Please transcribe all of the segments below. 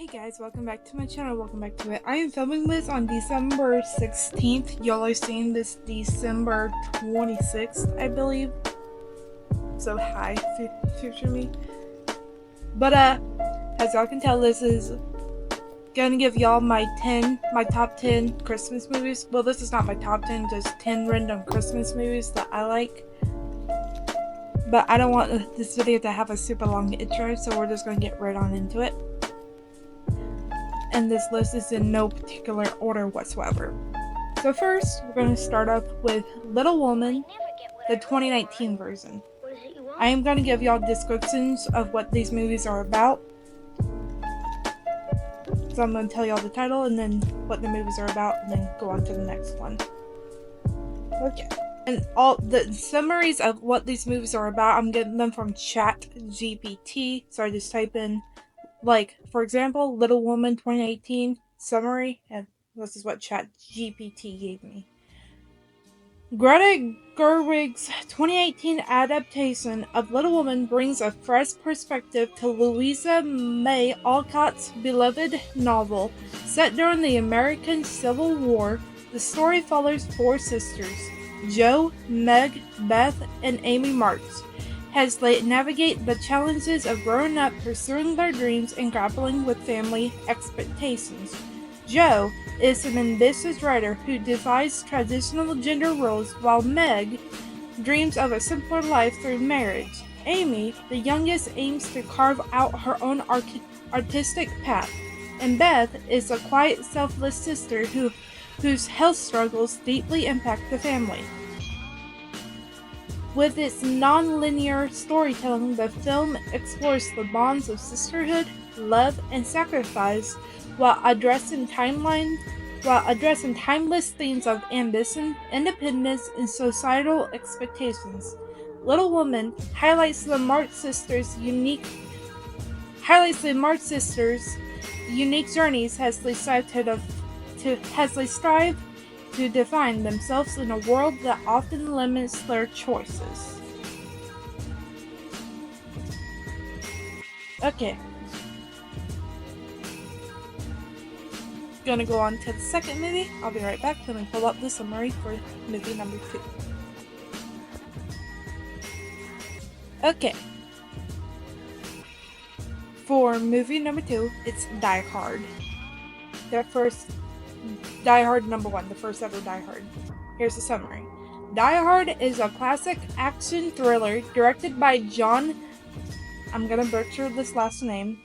Hey guys, welcome back to my channel, welcome back to it. I am filming this on December 16th. Y'all are seeing this December 26th, I believe. So hi, future me. But as y'all can tell, this is gonna give y'all my top 10 Christmas movies. Well, this is not my top 10, just 10 random Christmas movies that I like. But I don't want this video to have a super long intro, so we're just gonna get right on into it. And this list is in no particular order whatsoever. So first, we're going to start up with Little Woman, the 2019 version. I am going to give y'all descriptions of what these movies are about. So I'm going to tell y'all the title and then what the movies are about and then go on to the next one. Okay. And all the summaries of what these movies are about, I'm getting them from ChatGPT. So I just type in, like, for example, Little Woman 2018 summary, and this is what ChatGPT gave me. Greta Gerwig's 2018 adaptation of Little Woman brings a fresh perspective to Louisa May Alcott's beloved novel. Set during the American Civil War, the story follows four sisters, Jo, Meg, Beth, and Amy Marks, as they navigate the challenges of growing up, pursuing their dreams, and grappling with family expectations. Jo is an ambitious writer who defies traditional gender roles, while Meg dreams of a simpler life through marriage. Amy, the youngest, aims to carve out her own artistic path, and Beth is a quiet, selfless sister whose health struggles deeply impact the family. With its non-linear storytelling, the film explores the bonds of sisterhood, love, and sacrifice while addressing timeless themes of ambition, independence, and societal expectations. Little Woman highlights the Marx sisters' unique journeys as they strive to define themselves in a world that often limits their choices. Okay. Gonna go on to the second movie. I'll be right back. Let me pull up the summary for movie number 2. Okay. For movie number 2, it's Die Hard. Die Hard number 1, the first ever Die Hard. Here's the summary. Die Hard is a classic action thriller directed by John, I'm gonna butcher this last name,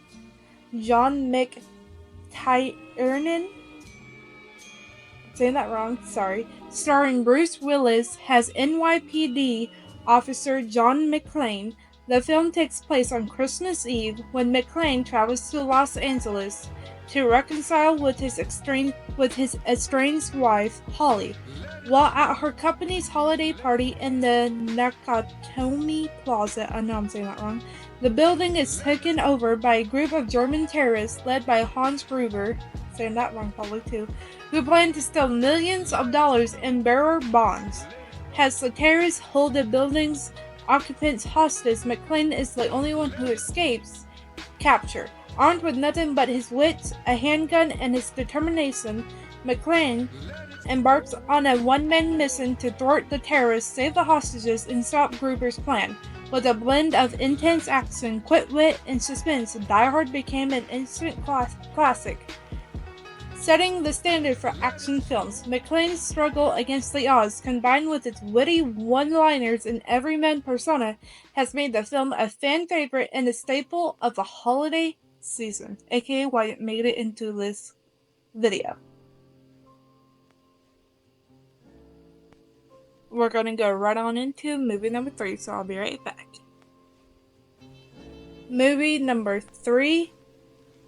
John McTiernan. Saying that wrong, sorry. Starring Bruce Willis as NYPD officer John McClane. The film takes place on Christmas Eve when McClane travels to Los Angeles to reconcile with his estranged wife, Holly. While at her company's holiday party in the Nakatomi Plaza, I know I'm saying that wrong, the building is taken over by a group of German terrorists led by Hans Gruber, saying that wrong probably too, who plan to steal millions of dollars in bearer bonds. As the terrorists hold the building's occupants hostage, McClane is the only one who escapes capture. Armed with nothing but his wits, a handgun, and his determination, McClane embarks on a one-man mission to thwart the terrorists, save the hostages, and stop Gruber's plan. With a blend of intense action, quick wit, and suspense, Die Hard became an instant classic, setting the standard for action films. McClane's struggle against the odds, combined with its witty one-liners and everyman persona, has made the film a fan favorite and a staple of the holiday season, aka why it made it into this video. We're gonna go right on into movie number 3, so I'll be right back. Movie number 3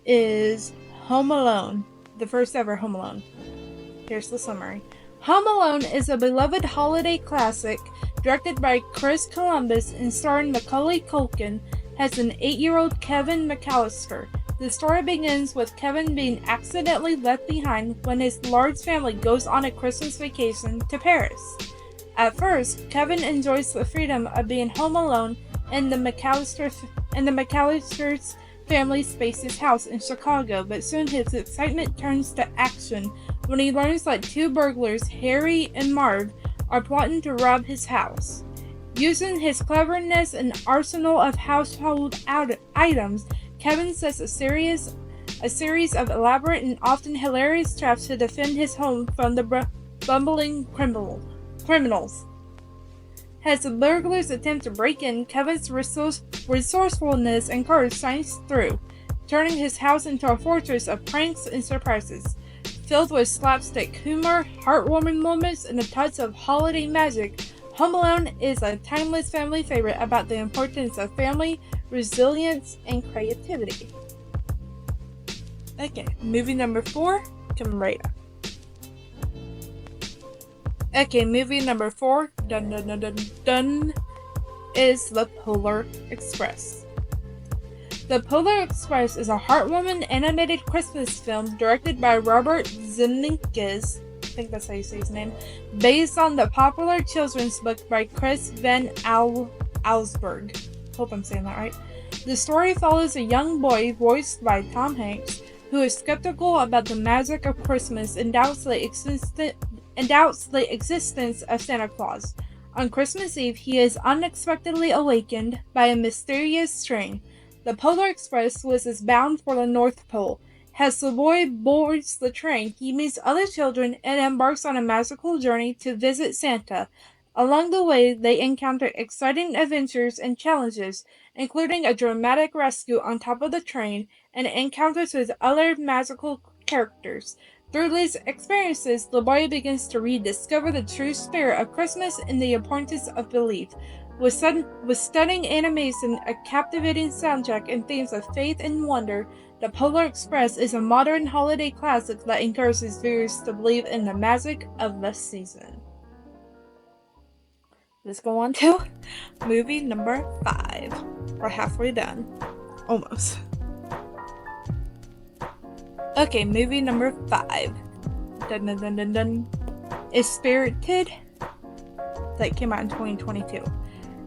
is Home Alone, the first ever Home Alone. Here's the summary. Home Alone is a beloved holiday classic directed by Chris Columbus and starring Macaulay Culkin as an 8-year-old Kevin McAllister. The story begins with Kevin being accidentally left behind when his large family goes on a Christmas vacation to Paris. At first, Kevin enjoys the freedom of being home alone, and the McAllisters family Space's house in Chicago, but soon his excitement turns to action when he learns that two burglars, Harry and Marv, are plotting to rob his house. Using his cleverness and arsenal of household items, Kevin sets a series of elaborate and often hilarious traps to defend his home from the bumbling criminals. As the burglars attempt to break in, Kevin's resourcefulness and courage shines through, turning his house into a fortress of pranks and surprises. Filled with slapstick humor, heartwarming moments, and a touch of holiday magic, Home Alone is a timeless family favorite about the importance of family, resilience, and creativity. Okay, movie number 4, Tomb Raider. Okay, movie number 4, is The Polar Express. The Polar Express is a heartwarming animated Christmas film directed by Robert Zemeckis, I think that's how you say his name, based on the popular children's book by Chris Van Allsburg. Hope I'm saying that right. The story follows a young boy, voiced by Tom Hanks, who is skeptical about the magic of Christmas and doubts the existence of Santa Claus. On Christmas Eve, he is unexpectedly awakened by a mysterious train. The Polar Express is bound for the North Pole. As the boy boards the train, he meets other children and embarks on a magical journey to visit Santa. Along the way, they encounter exciting adventures and challenges, including a dramatic rescue on top of the train and encounters with other magical characters. Through these experiences, the boy begins to rediscover the true spirit of Christmas and the importance of belief. With stunning animation, a captivating soundtrack, and themes of faith and wonder, The Polar Express is a modern holiday classic that encourages viewers to believe in the magic of the season. Let's go on to movie number 5. We're halfway done. Almost. Okay, movie number 5 is Spirited, that came out in 2022.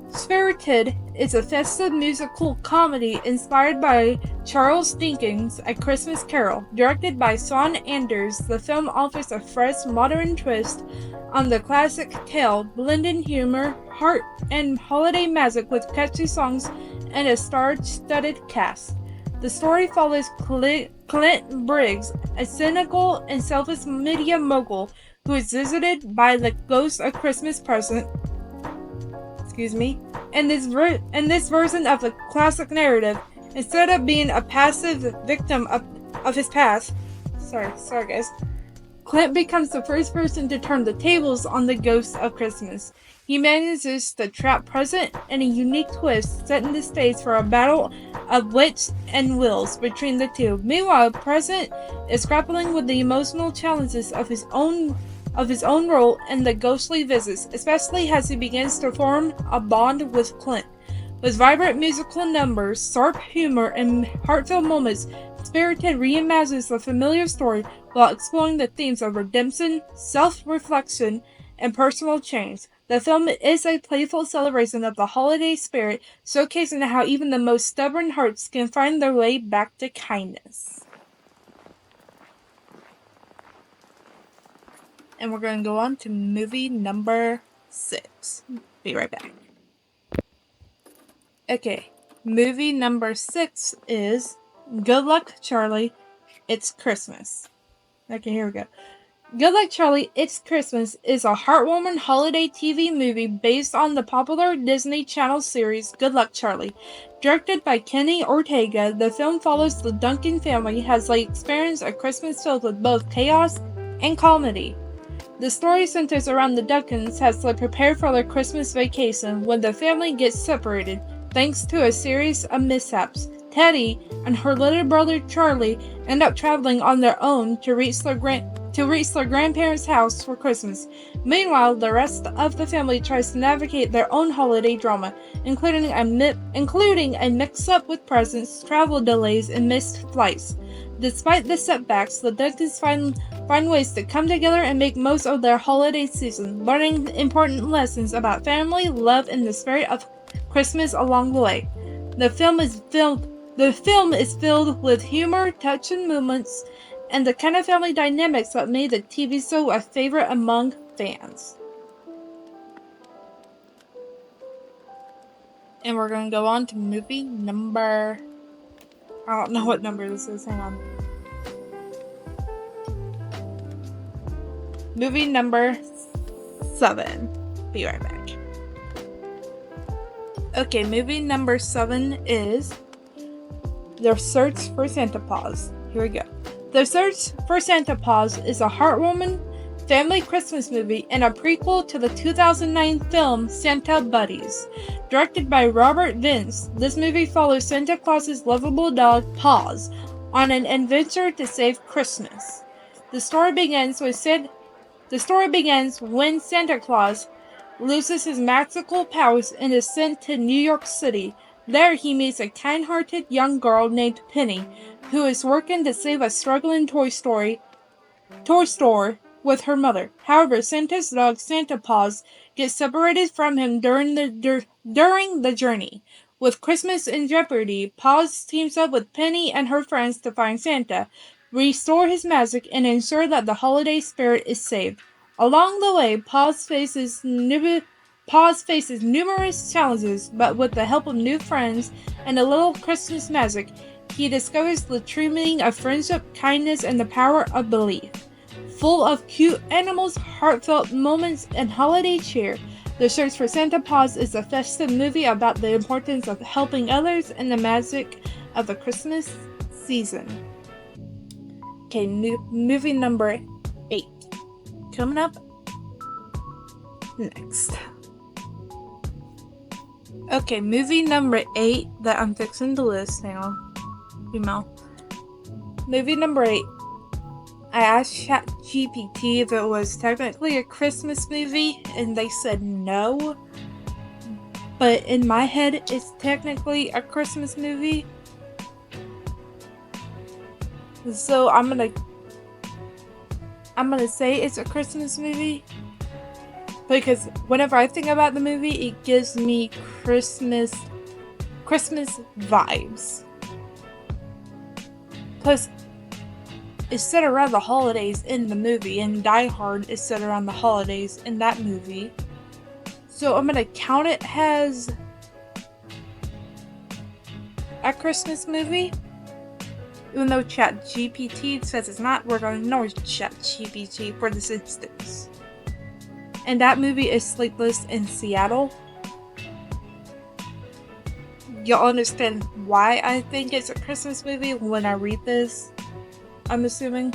Spirited is a festive musical comedy inspired by Charles Dickens' A Christmas Carol. Directed by Sean Anders, the film offers a fresh, modern twist on the classic tale, blending humor, heart, and holiday magic with catchy songs and a star-studded cast. The story follows Clint Briggs, a cynical and selfish media mogul who is visited by the ghost of Christmas present. In this version of the classic narrative, instead of being a passive victim of his past, sorry guys, Clint becomes the first person to turn the tables on the ghost of Christmas. He manages to trap Present in a unique twist, setting the stage for a battle of wits and wills between the two. Meanwhile, Present is grappling with the emotional challenges of his own role in the ghostly visits, especially as he begins to form a bond with Clint. With vibrant musical numbers, sharp humor, and heartfelt moments, Spirited reimagines the familiar story while exploring the themes of redemption, self-reflection, and personal change. The film is a playful celebration of the holiday spirit, showcasing how even the most stubborn hearts can find their way back to kindness. And we're going to go on to movie number 6. Be right back. Okay, movie number 6 is Good Luck Charlie, It's Christmas. Okay, here we go. Good Luck Charlie, It's Christmas is a heartwarming holiday TV movie based on the popular Disney Channel series Good Luck Charlie. Directed by Kenny Ortega, the film follows the Duncan family as they experience a Christmas filled with both chaos and comedy. The story centers around the Duncans as they prepare for their Christmas vacation when the family gets separated, thanks to a series of mishaps. Teddy and her little brother Charlie end up traveling on their own to reach their grandparents' house for Christmas. Meanwhile, the rest of the family tries to navigate their own holiday drama, including a mix-up with presents, travel delays, and missed flights. Despite the setbacks, the Duncans find ways to come together and make most of their holiday season, learning important lessons about family, love, and the spirit of Christmas along the way. The film is The film is filled with humor, touching moments, and the kind of family dynamics that made the TV show a favorite among fans. And we're going to go on to movie number... I don't know what number this is. Hang on. Movie number 7. Be right back. Okay, movie number 7 is The Search for Santa Claus. Here we go. The Search for Santa Claus is a heartwarming family Christmas movie and a prequel to the 2009 film Santa Buddies. Directed by Robert Vince, this movie follows Santa Claus's lovable dog, Paws, on an adventure to save Christmas. The story begins when Santa Claus loses his magical powers and is sent to New York City. There he meets a kind-hearted young girl named Penny, who is working to save a struggling toy store with her mother. However, Santa's dog, Santa Paws, gets separated from him during the journey. With Christmas in jeopardy, Paws teams up with Penny and her friends to find Santa, restore his magic, and ensure that the holiday spirit is saved. Along the way, Paws faces numerous challenges, but with the help of new friends and a little Christmas magic, he discovers the true meaning of friendship, kindness, and the power of belief. Full of cute animals, heartfelt moments, and holiday cheer, The Search for Santa Claus is a festive movie about the importance of helping others and the magic of the Christmas season. Okay, movie number 8. Coming up next. Okay, movie number 8 that I'm fixing to list now. Movie number 8. I asked ChatGPT if it was technically a Christmas movie, and they said no. But in my head, it's technically a Christmas movie. So I'm gonna say it's a Christmas movie. Because whenever I think about the movie, it gives me Christmas vibes. Plus, it's set around the holidays in the movie, and Die Hard is set around the holidays in that movie. So I'm gonna count it as a Christmas movie. Even though ChatGPT says it's not, we're going to ignore ChatGPT for this instance. And that movie is Sleepless in Seattle. You'll understand why I think it's a Christmas movie when I read this. I'm assuming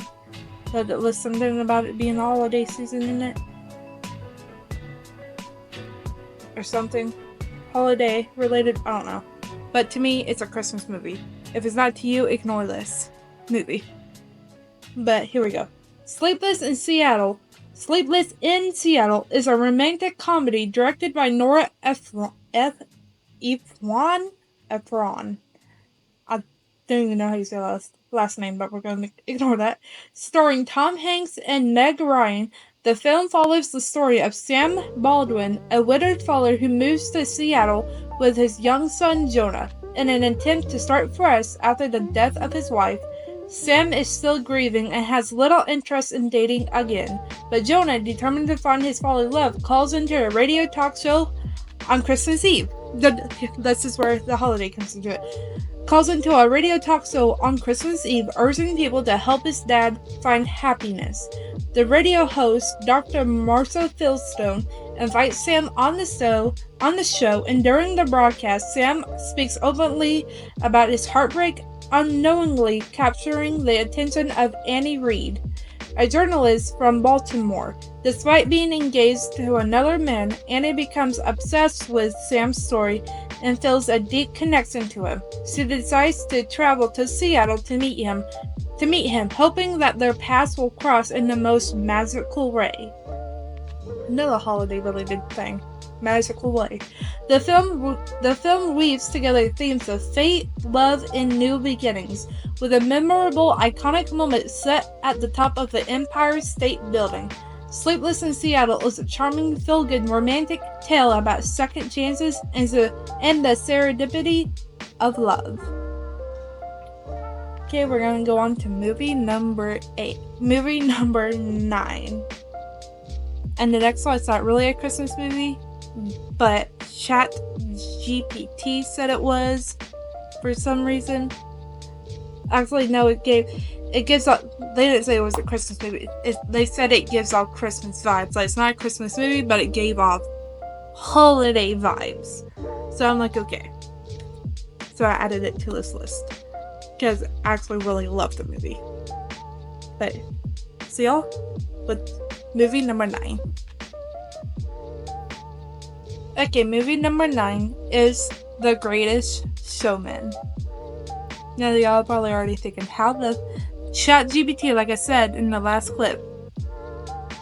that it lists something about it being the holiday season in it. Or something. Holiday related, I don't know. But to me, it's a Christmas movie. If it's not to you, ignore this movie. But here we go. Sleepless in Seattle is a romantic comedy directed by Nora Ephron. I don't even know how you say last name, but we're going to ignore that. Starring Tom Hanks and Meg Ryan, the film follows the story of Sam Baldwin, a widowed father who moves to Seattle with his young son Jonah. In an attempt to start fresh after the death of his wife, Sam is still grieving and has little interest in dating again. But Jonah, determined to find his fallen love, calls into a radio talk show on Christmas Eve. This is where the holiday comes into it. Calls into a radio talk show on Christmas Eve, urging people to help his dad find happiness. The radio host, Dr. Marcia Fieldstone, invites Sam on the show, and during the broadcast, Sam speaks openly about his heartbreak, unknowingly capturing the attention of Annie Reed, a journalist from Baltimore. Despite being engaged to another man, Annie becomes obsessed with Sam's story and feels a deep connection to him. She decides to travel to Seattle to meet him, hoping that their paths will cross in the most magical way. Another holiday-related thing. Magical way. The film weaves together themes of fate, love, and new beginnings, with a memorable, iconic moment set at the top of the Empire State Building. Sleepless in Seattle is a charming, feel-good, romantic tale about second chances and the serendipity of love. Okay, we're gonna go on to movie number 8. Movie number 9. And the next one is not really a Christmas movie, but ChatGPT said it was for some reason. Actually, no, it gives off. They didn't say it was a Christmas movie. They said it gives off Christmas vibes. Like, it's not a Christmas movie, but it gave off holiday vibes. So I'm like, okay. So I added it to this list because I actually really love the movie. But see y'all with movie number 9. Okay, movie number 9 is The Greatest Showman. Now y'all are probably already thinking, how the ChatGPT, like I said in the last clip,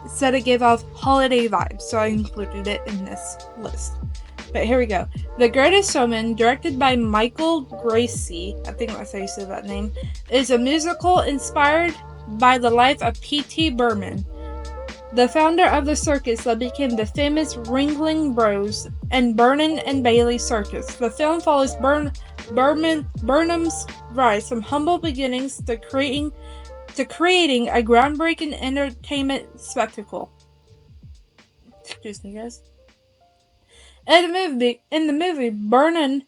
said it gave off holiday vibes, so I included it in this list. But here we go. The Greatest Showman, directed by Michael Gracey, I think that's how you say that name, is a musical inspired by the life of P.T. Barnum, the founder of the circus that became the famous Ringling Bros and Vernon and Bailey Circus. The film follows Burnham's rise from humble beginnings to creating a groundbreaking entertainment spectacle. Excuse me, guys. In the movie, Vernon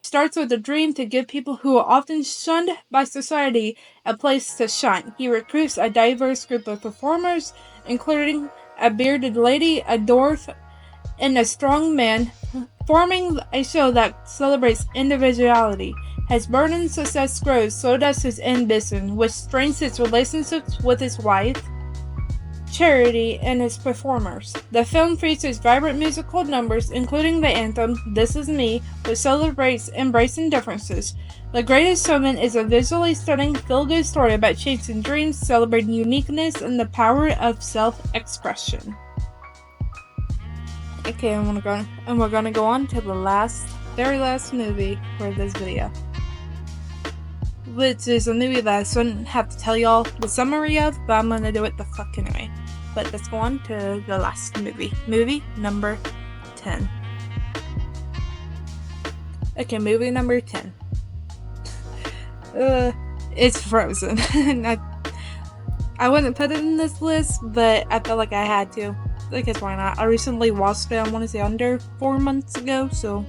starts with a dream to give people who are often shunned by society a place to shine. He recruits a diverse group of performers, including a bearded lady, a dwarf, and a strong man, forming a show that celebrates individuality. As Vernon's success grows, so does his ambition, which strains his relationships with his wife, Charity, and his performers. The film features vibrant musical numbers, including the anthem, This Is Me, which celebrates embracing differences. The Greatest Showman is a visually stunning, feel-good story about chasing dreams, celebrating uniqueness, and the power of self-expression. Okay, we're gonna go on to the very last movie for this video, which is a movie that I shouldn't have to tell y'all the summary of, but I'm gonna do it the fuck anyway. But let's go on to the last movie. Movie number 10. Okay, movie number 10. It's Frozen. I wouldn't put it in this list, but I felt like I had to. Because why not? I recently watched it, I want to say under 4 months ago, so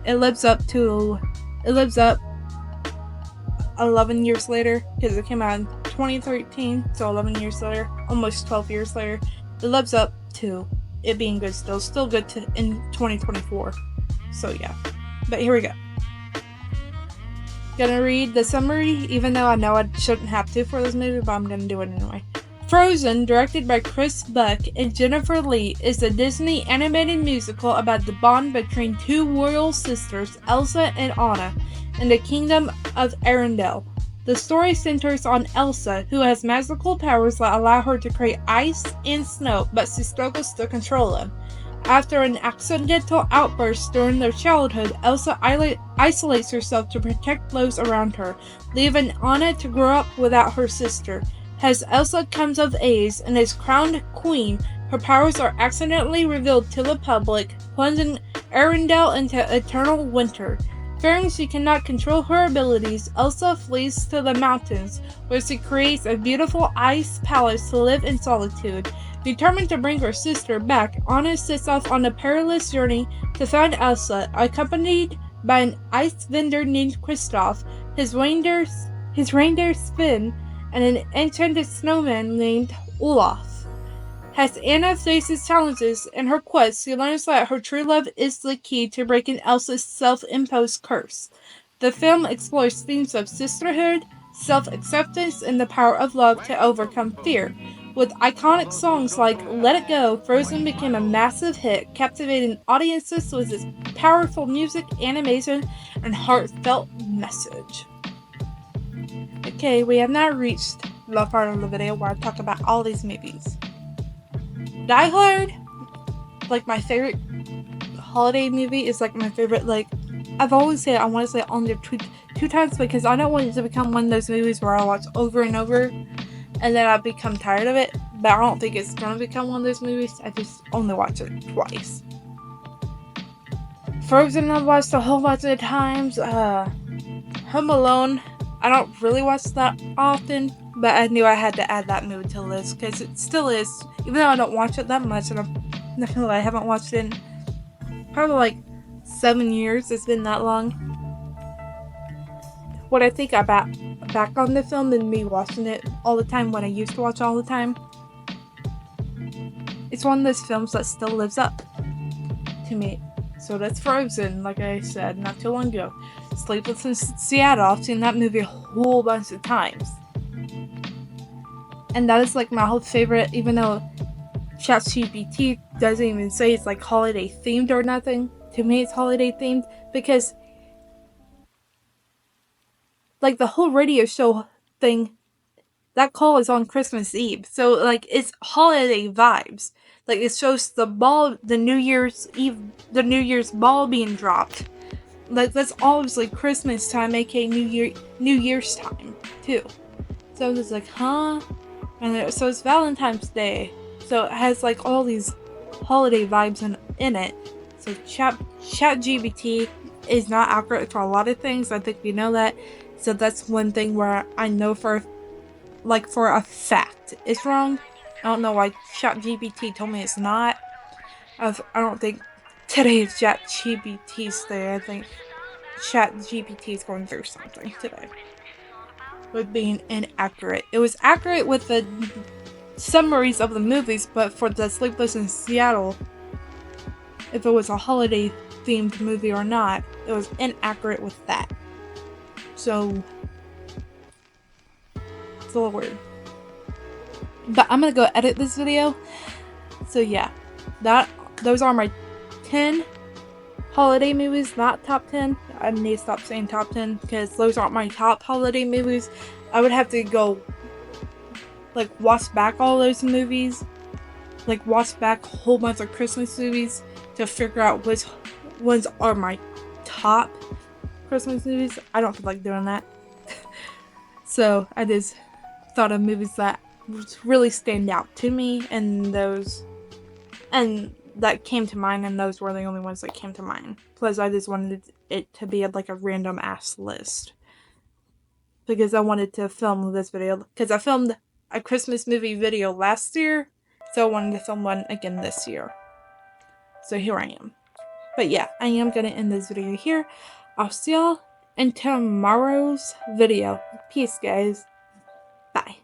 it lives up 11 years later, because it came out in 2013, so 11 years later, almost 12 years later, it lives up to it being good still good in 2024, so yeah. But here we go. Gonna read the summary, even though I know I shouldn't have to for this movie, but I'm gonna do it anyway. Frozen, directed by Chris Buck and Jennifer Lee, is a Disney animated musical about the bond between two royal sisters, Elsa and Anna, in the kingdom of Arendelle. The story centers on Elsa, who has magical powers that allow her to create ice and snow, but she struggles to control them. After an accidental outburst during their childhood, Elsa isolates herself to protect those around her, leaving Anna to grow up without her sister. As Elsa comes of age and is crowned queen, her powers are accidentally revealed to the public, plunging Arendelle into eternal winter. Fearing she cannot control her abilities, Elsa flees to the mountains, where she creates a beautiful ice palace to live in solitude. Determined to bring her sister back, Anna sets off on a perilous journey to find Elsa, accompanied by an ice vendor named Kristoff, his reindeer Sven, and an enchanted snowman named Olaf. As Anna faces challenges in her quest, she learns that her true love is the key to breaking Elsa's self-imposed curse. The film explores themes of sisterhood, self-acceptance, and the power of love to overcome fear. With iconic songs like Let It Go, Frozen became a massive hit, captivating audiences with its powerful music, animation, and heartfelt message. Okay, we have now reached the part of the video where I talk about all these movies. Die Hard, like my favorite holiday movie, is like my favorite, like, I've always said I want to say it only two times because I don't want it to become one of those movies where I watch over and over and then I become tired of it, but I don't think it's gonna become one of those movies. I just only watch it twice. Frozen I've watched a whole bunch of times. Home Alone, I don't really watch that often, but I knew I had to add that movie to the list because it still is, even though I don't watch it that much, and I haven't watched it in probably like 7 years. It's been that long. What I think about back on the film and me watching it all the time when I used to watch all the time, it's one of those films that still lives up to me. So that's Frozen, like I said not too long ago. Sleepless in Seattle, I've seen that movie a whole bunch of times. And that is like my whole favorite, even though ChatGPT doesn't even say it's like holiday themed or nothing. To me, it's holiday themed because, like, the whole radio show thing, that call is on Christmas Eve. So, like, it's holiday vibes. Like, it shows the New Year's Eve, the New Year's ball being dropped. Like, that's obviously Christmas time, aka New Year's time, too. So I was like, huh? And so it's Valentine's Day. So it has like all these holiday vibes in it. So ChatGPT is not accurate for a lot of things. I think we know that. So that's one thing where I know for a fact it's wrong. I don't know why ChatGPT told me it's not. I don't think today is ChatGPT's day. I think ChatGPT is going through something today with being inaccurate. It was accurate with the summaries of the movies, but for the Sleepless in Seattle, if it was a holiday themed movie or not, it was inaccurate with that. So it's a little weird. But I'm gonna go edit this video. So yeah, those are my 10 holiday movies, not top 10. I need to stop saying top 10 because those aren't my top holiday movies. I would have to go like watch back all those movies, like watch back a whole bunch of Christmas movies to figure out which ones are my top Christmas movies. I don't feel like doing that. So I just thought of movies that really stand out to me, and that came to mind, and those were the only ones that came to mind. Plus I just wanted it to be like a random ass list because I wanted to film this video because I filmed a Christmas movie video last year, so I wanted to film one again this year. So here I am. But yeah, I am gonna end this video here. I'll see y'all in tomorrow's video. Peace, guys. Bye.